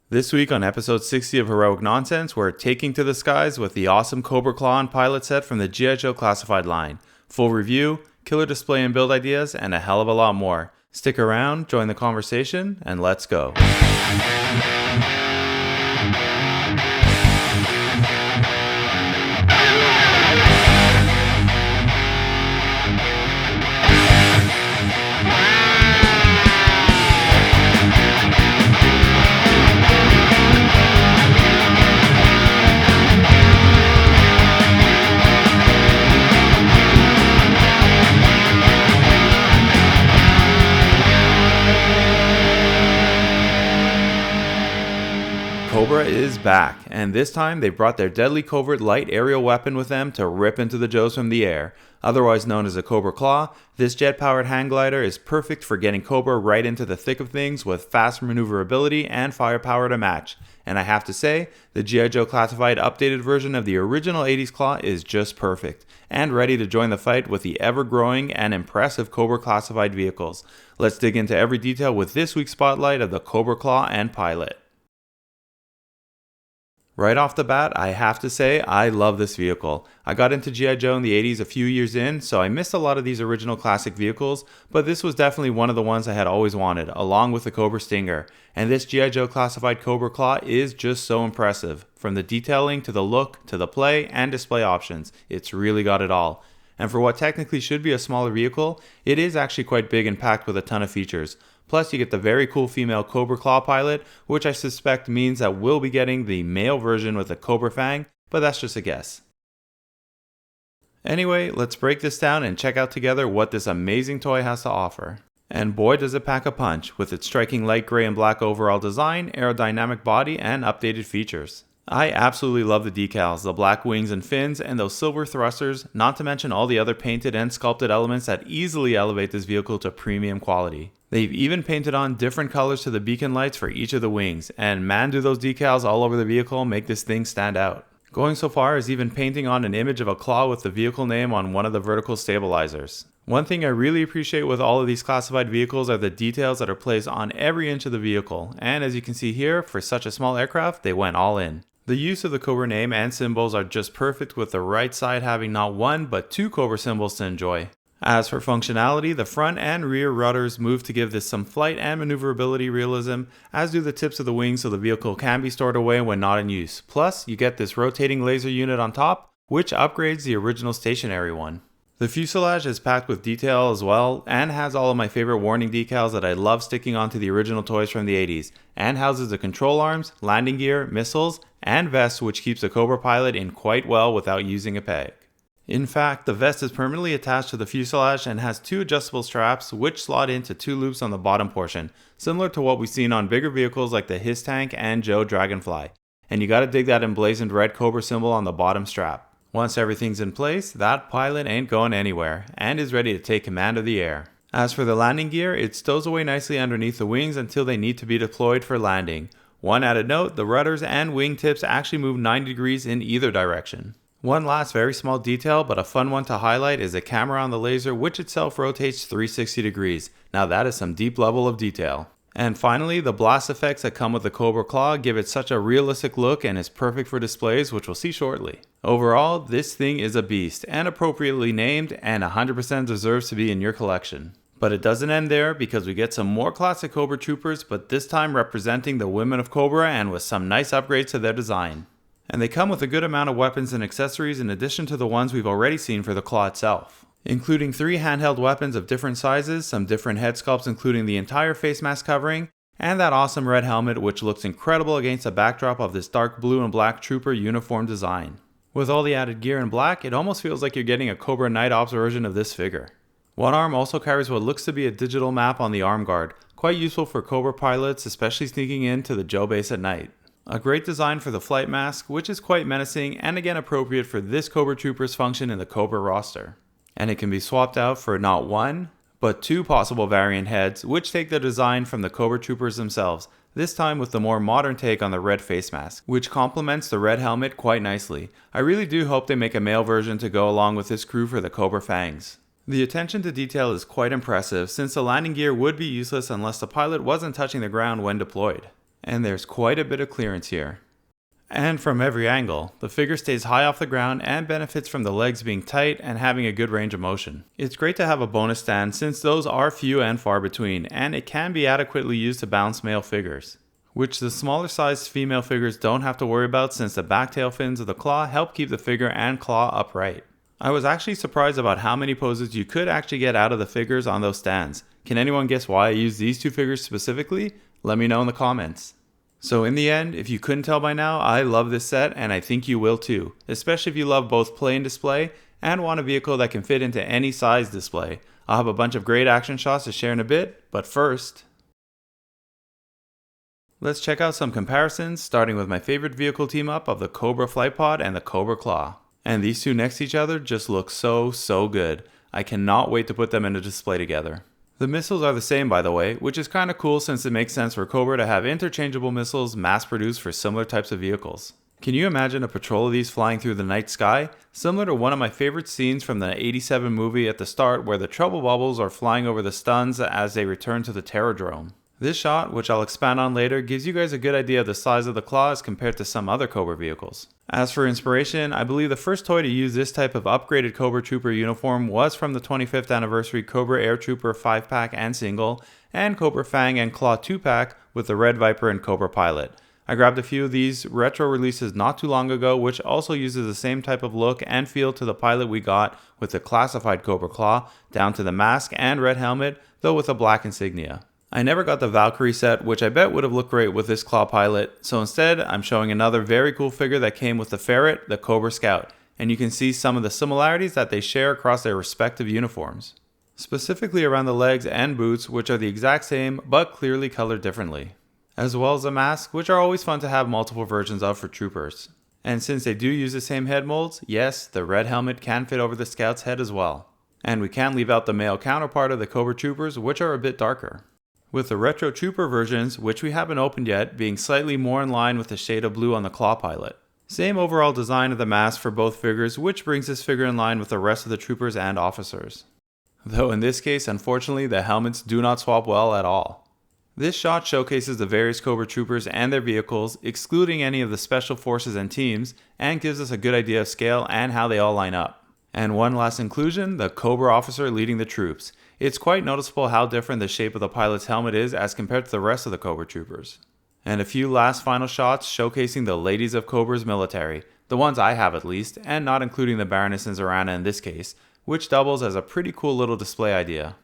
This week on episode 60 of Heroic Nonsense, we're taking to the skies with the awesome Cobra Claw and Pilot set from the G.I. Joe Classified line. Full review, killer display and build ideas, and a hell of a lot more. Stick around, join the conversation, and let's go. Cobra is back, and this time they brought their deadly covert light aerial weapon with them to rip into the Joes from the air. Otherwise known as a Cobra Claw, this jet-powered hang glider is perfect for getting Cobra right into the thick of things with fast maneuverability and firepower to match. And I have to say, the G.I. Joe Classified updated version of the original 80s Claw is just perfect, and ready to join the fight with the ever-growing and impressive Cobra Classified vehicles. Let's dig into every detail with this week's spotlight of the Cobra Claw and Pilot. Right off the bat, I have to say I love this vehicle. I got into G.I. Joe in the 80s a few years in, so I missed a lot of these original classic vehicles, but this was definitely one of the ones I had always wanted, along with the Cobra Stinger. And this G.I. Joe Classified Cobra Claw is just so impressive. From the detailing to the look to the play and display options, it's really got it all. And for what technically should be a smaller vehicle, it is actually quite big and packed with a ton of features. Plus, you get the very cool female Cobra Claw Pilot, which I suspect means that we'll be getting the male version with a Cobra Fang, but that's just a guess. Anyway, let's break this down and check out together what this amazing toy has to offer. And boy does it pack a punch, with its striking light gray and black overall design, aerodynamic body, and updated features. I absolutely love the decals, the black wings and fins, and those silver thrusters, not to mention all the other painted and sculpted elements that easily elevate this vehicle to premium quality. They've even painted on different colors to the beacon lights for each of the wings, and man do those decals all over the vehicle make this thing stand out. Going so far as even painting on an image of a claw with the vehicle name on one of the vertical stabilizers. One thing I really appreciate with all of these classified vehicles are the details that are placed on every inch of the vehicle, and as you can see here, for such a small aircraft, they went all in. The use of the Cobra name and symbols are just perfect, with the right side having not one but two Cobra symbols to enjoy. As for functionality, the front and rear rudders move to give this some flight and maneuverability realism, as do the tips of the wings so the vehicle can be stored away when not in use. Plus, you get this rotating laser unit on top, which upgrades the original stationary one. The fuselage is packed with detail as well, and has all of my favorite warning decals that I love sticking onto the original toys from the 80s, and houses the control arms, landing gear, missiles, and vest, which keeps the Cobra Pilot in quite well without using a peg. In fact, the vest is permanently attached to the fuselage and has two adjustable straps which slot into two loops on the bottom portion, similar to what we've seen on bigger vehicles like the H.I.S.S tank and Joe Dragonfly. And you gotta dig that emblazoned red Cobra symbol on the bottom strap. Once everything's in place, that Pilot ain't going anywhere, and is ready to take command of the air. As for the landing gear, it stows away nicely underneath the wings until they need to be deployed for landing. One added note, the rudders and wing tips actually move 90 degrees in either direction. One last very small detail, but a fun one to highlight, is the camera on the laser, which itself rotates 360 degrees. Now that is some deep level of detail. And finally, the blast effects that come with the Cobra Claw give it such a realistic look and is perfect for displays, which we'll see shortly. Overall, this thing is a beast, and appropriately named, and 100% deserves to be in your collection. But it doesn't end there, because we get some more classic Cobra troopers, but this time representing the women of Cobra and with some nice upgrades to their design. And they come with a good amount of weapons and accessories in addition to the ones we've already seen for the Claw itself. Including 3 handheld weapons of different sizes, some different head sculpts including the entire face mask covering, and that awesome red helmet which looks incredible against the backdrop of this dark blue and black trooper uniform design. With all the added gear in black, it almost feels like you're getting a Cobra Night Ops version of this figure. One arm also carries what looks to be a digital map on the arm guard, quite useful for Cobra pilots, especially sneaking into the Joe base at night. A great design for the flight mask, which is quite menacing and again appropriate for this Cobra Trooper's function in the Cobra roster. And it can be swapped out for not one, but 2 possible variant heads, which take the design from the Cobra Troopers themselves, this time with the more modern take on the red face mask, which complements the red helmet quite nicely. I really do hope they make a male version to go along with this crew for the Cobra Fangs. The attention to detail is quite impressive, since the landing gear would be useless unless the pilot wasn't touching the ground when deployed. and there's quite a bit of clearance here. And from every angle, the figure stays high off the ground and benefits from the legs being tight and having a good range of motion. It's great to have a bonus stand since those are few and far between, and it can be adequately used to balance male figures, which the smaller sized female figures don't have to worry about since the back tail fins of the claw help keep the figure and claw upright. I was actually surprised about how many poses you could actually get out of the figures on those stands. Can anyone guess why I used these two figures specifically? Let me know in the comments. So in the end, if you couldn't tell by now, I love this set and I think you will too, especially if you love both play and display and want a vehicle that can fit into any size display. I'll have a bunch of great action shots to share in a bit, but first, let's check out some comparisons, starting with my favorite vehicle team up of the Cobra Flight Pod and the Cobra Claw. And these two next to each other just look so good. I cannot wait to put them in a display together. The missiles are the same, by the way, which is kinda cool since it makes sense for Cobra to have interchangeable missiles mass produced for similar types of vehicles. Can you imagine a patrol of these flying through the night sky? Similar to one of my favorite scenes from the '87 movie at the start where the trouble bubbles are flying over the stuns as they return to the Terrordrome. This shot, which I'll expand on later, gives you guys a good idea of the size of the claw as compared to some other Cobra vehicles. As for inspiration, I believe the first toy to use this type of upgraded Cobra Trooper uniform was from the 25th anniversary Cobra Air Trooper 5-pack and single, and Cobra Fang and Claw 2-pack with the Red Viper and Cobra Pilot. I grabbed a few of these retro releases not too long ago, which also uses the same type of look and feel to the Pilot we got with the classified Cobra Claw, down to the mask and red helmet, though with a black insignia. I never got the Valkyrie set, which I bet would have looked great with this Claw Pilot, so instead I'm showing another very cool figure that came with the ferret, the Cobra Scout, and you can see some of the similarities that they share across their respective uniforms. Specifically around the legs and boots, which are the exact same but clearly colored differently. As well as the masks, which are always fun to have multiple versions of for troopers. And since they do use the same head molds, yes, the red helmet can fit over the Scout's head as well. And we can't leave out the male counterpart of the Cobra Troopers, which are a bit darker, with the retro Trooper versions, which we haven't opened yet, being slightly more in line with the shade of blue on the Claw Pilot. Same overall design of the mask for both figures, which brings this figure in line with the rest of the troopers and officers. Though in this case, unfortunately, the helmets do not swap well at all. This shot showcases the various Cobra Troopers and their vehicles, excluding any of the special forces and teams, and gives us a good idea of scale and how they all line up. And one last inclusion, the Cobra officer leading the troops. It's quite noticeable how different the shape of the pilot's helmet is as compared to the rest of the Cobra Troopers. And a few last final shots showcasing the ladies of Cobra's military, the ones I have at least, and not including the Baroness and Zorana in this case, which doubles as a pretty cool little display idea.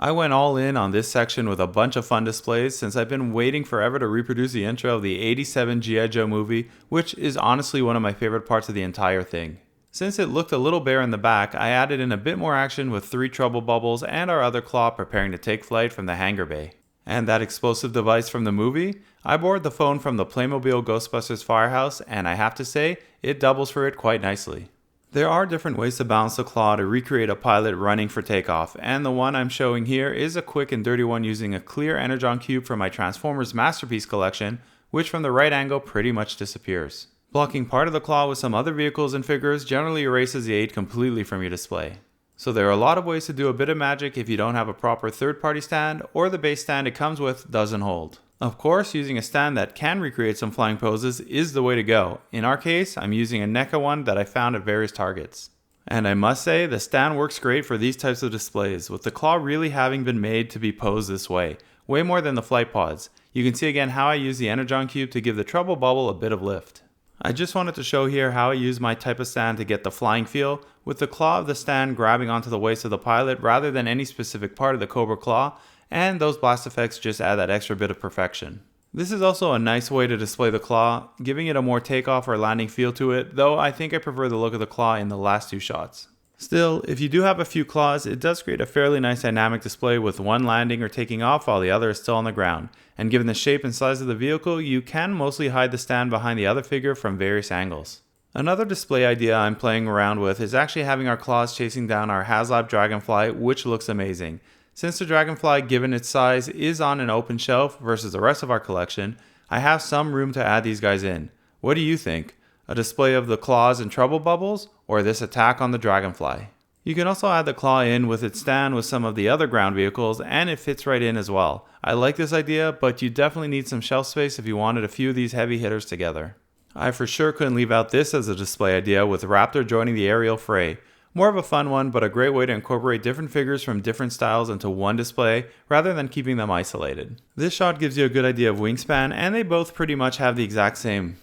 I went all in on this section with a bunch of fun displays since I've been waiting forever to reproduce the intro of the '87 G.I. Joe movie, which is honestly one of my favorite parts of the entire thing. Since it looked a little bare in the back, I added in a bit more action with 3 trouble bubbles and our other claw preparing to take flight from the hangar bay. And that explosive device from the movie? I borrowed the phone from the Playmobil Ghostbusters Firehouse, and I have to say, it doubles for it quite nicely. There are different ways to balance the claw to recreate a pilot running for takeoff, and the one I'm showing here is a quick and dirty one using a clear Energon cube from my Transformers Masterpiece collection, which from the right angle pretty much disappears. Blocking part of the claw with some other vehicles and figures generally erases the aid completely from your display. So there are a lot of ways to do a bit of magic if you don't have a proper third-party stand, or the base stand it comes with doesn't hold. Of course, using a stand that can recreate some flying poses is the way to go. In our case, I'm using a NECA one that I found at various Targets. And I must say, the stand works great for these types of displays, with the claw really having been made to be posed this way more than the flight pods. You can see again how I use the Energon cube to give the trouble bubble a bit of lift. I just wanted to show here how I use my type of stand to get the flying feel, with the claw of the stand grabbing onto the waist of the pilot rather than any specific part of the Cobra claw, and those blast effects just add that extra bit of perfection. This is also a nice way to display the claw, giving it a more takeoff or landing feel to it, though I think I prefer the look of the claw in the last 2 shots. Still, if you do have a few claws, it does create a fairly nice dynamic display with one landing or taking off while the other is still on the ground, and given the shape and size of the vehicle, you can mostly hide the stand behind the other figure from various angles. Another display idea I'm playing around with is actually having our claws chasing down our H.I.S.S Dragonfly, which looks amazing. Since the Dragonfly, given its size, is on an open shelf versus the rest of our collection, I have some room to add these guys in. What do you think? A display of the claws and trouble bubbles, or this attack on the Dragonfly? You can also add the claw in with its stand with some of the other ground vehicles, and it fits right in as well. I like this idea, but you definitely need some shelf space if you wanted a few of these heavy hitters together. I for sure couldn't leave out this as a display idea with Raptor joining the aerial fray. More of a fun one, but a great way to incorporate different figures from different styles into one display rather than keeping them isolated. This shot gives you a good idea of wingspan, and they both pretty much have the exact same.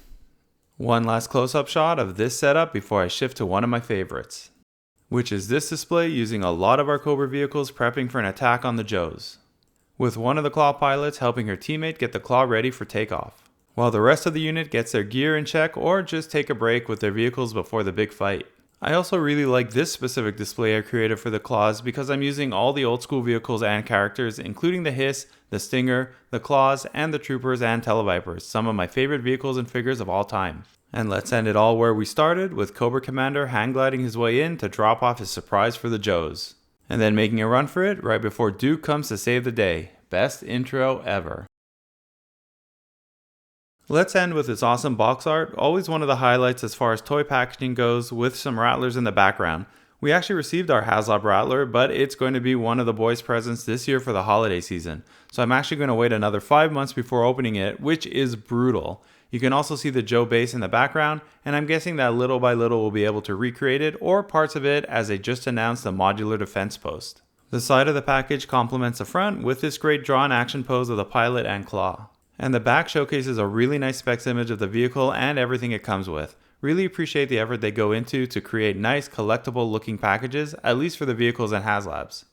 One last close-up shot of this setup before I shift to one of my favorites, which is this display using a lot of our Cobra vehicles prepping for an attack on the Joes, with one of the Claw pilots helping her teammate get the Claw ready for takeoff, while the rest of the unit gets their gear in check or just take a break with their vehicles before the big fight. I also really like this specific display I created for the Claws because I'm using all the old school vehicles and characters, including the H.I.S.S, the Stinger, the Claws, and the Troopers and Televipers, some of my favorite vehicles and figures of all time. And let's end it all where we started, with Cobra Commander hang gliding his way in to drop off his surprise for the Joes, and then making a run for it right before Duke comes to save the day. Best intro ever. Let's end with this awesome box art, always one of the highlights as far as toy packaging goes, with some rattlers in the background. We actually received our H.I.S.S rattler, but it's going to be one of the boys' presents this year for the holiday season. So I'm actually going to wait another 5 months before opening it, which is brutal. You can also see the Joe base in the background, and I'm guessing that little by little we'll be able to recreate it or parts of it, as they just announced the modular defense post. The side of the package complements the front with this great drawn action pose of the pilot and claw. And the back showcases a really nice specs image of the vehicle and everything it comes with. Really appreciate the effort they go into to create nice collectible looking packages, at least for the vehicles and HASLabs.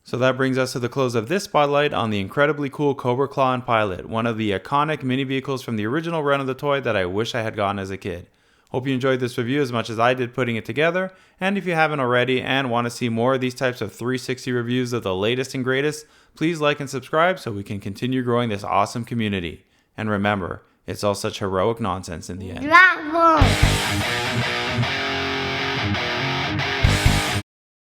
So that brings us to the close of this spotlight on the incredibly cool Cobra Claw and Pilot, one of the iconic mini vehicles from the original run of the toy that I wish I had gotten as a kid. Hope you enjoyed this review as much as I did putting it together, and if you haven't already and want to see more of these types of 360 reviews of the latest and greatest, please like and subscribe so we can continue growing this awesome community. And remember, it's all such heroic nonsense in the end. Bravo!